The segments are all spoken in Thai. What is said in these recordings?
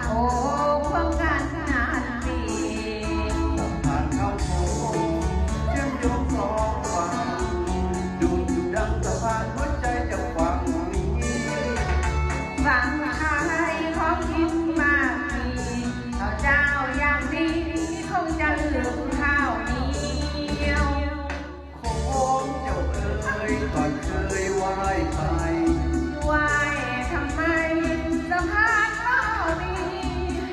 โอ้ความการขนาดปีผ่านเข้าโค้งเชื่อมโยงสองฝั่งดูดังสะพานหัวใจจะฟังนี้ฟังใครของคิดมากมีต่อเจ้าอย่างดีคงจะลืมข้าวเหนียว โค้งเจ้าเอ๋ยก่อนเคยไหว้ใครไหว้ทำไมสะพานก็มี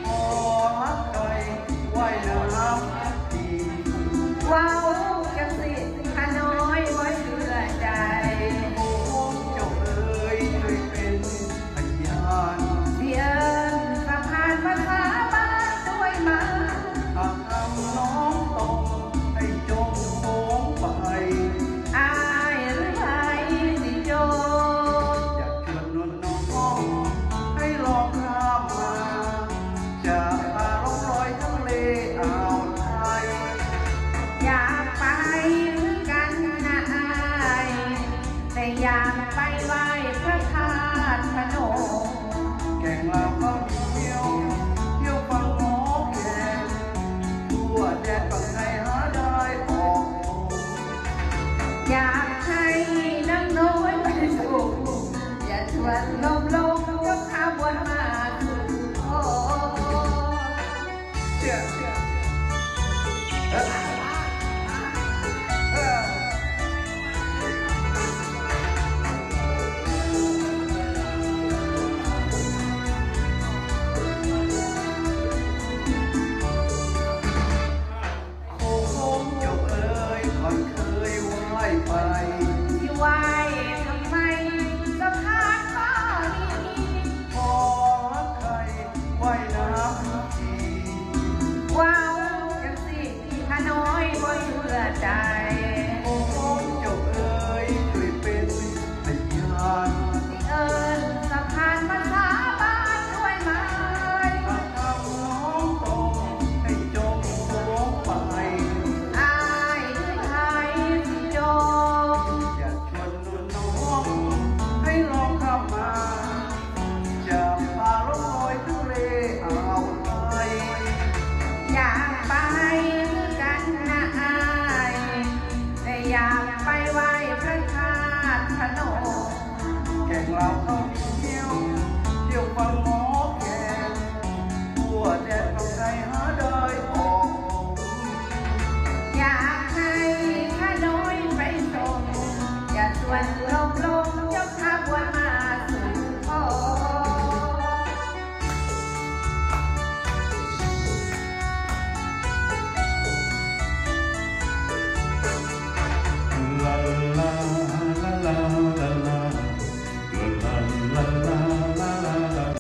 ขอรักใครไหว้น้ำทีว้าวจังสิข้าน้อยบ่เชื่อใจโค้งเจ้าเอ๋ยช่วยเป็นพยานเดียนสะพานภาษาบ้านด้วยมาหากทำน้องตกให้จมโค้งไปอายหรือไทยสิโจอยากชวนนวลน้องให้ลองข้ามมาจะพาล่องลอยทะเลอ่าวไทยอยากไปกันนะอายแต่อยากไปไหว้พระธาตุพนมแก่งลาวเขาเที่ยวฟังหมอแก่ทั่วแดนฝั่งไทยหาได้ออกอยากให้นางน้อยไปสู่อย่าชวนลมยกขบวนมาคือโอ้เชื่อไปที่ไหว้ทำไมสะพานก็มีขอรักใครไหว้น้ำทีว้าวจังสิข้าน้อยบ่เชื่อใจโอ้เจ้าเอ๋ยช่วยเป็นพยานเอิญสะพานภาษาบ้านด้วยไหมหากทำน้องตกให้จมโค้งไปอายหรือไทยสิโจอยากชวนน้องให้ลองเข้ามาจะพาล่องลอยทะเลอ่าวไทยอยากไปกันนะอายแต่อยากไปไหว้พระธาตุพนมแก่งลาว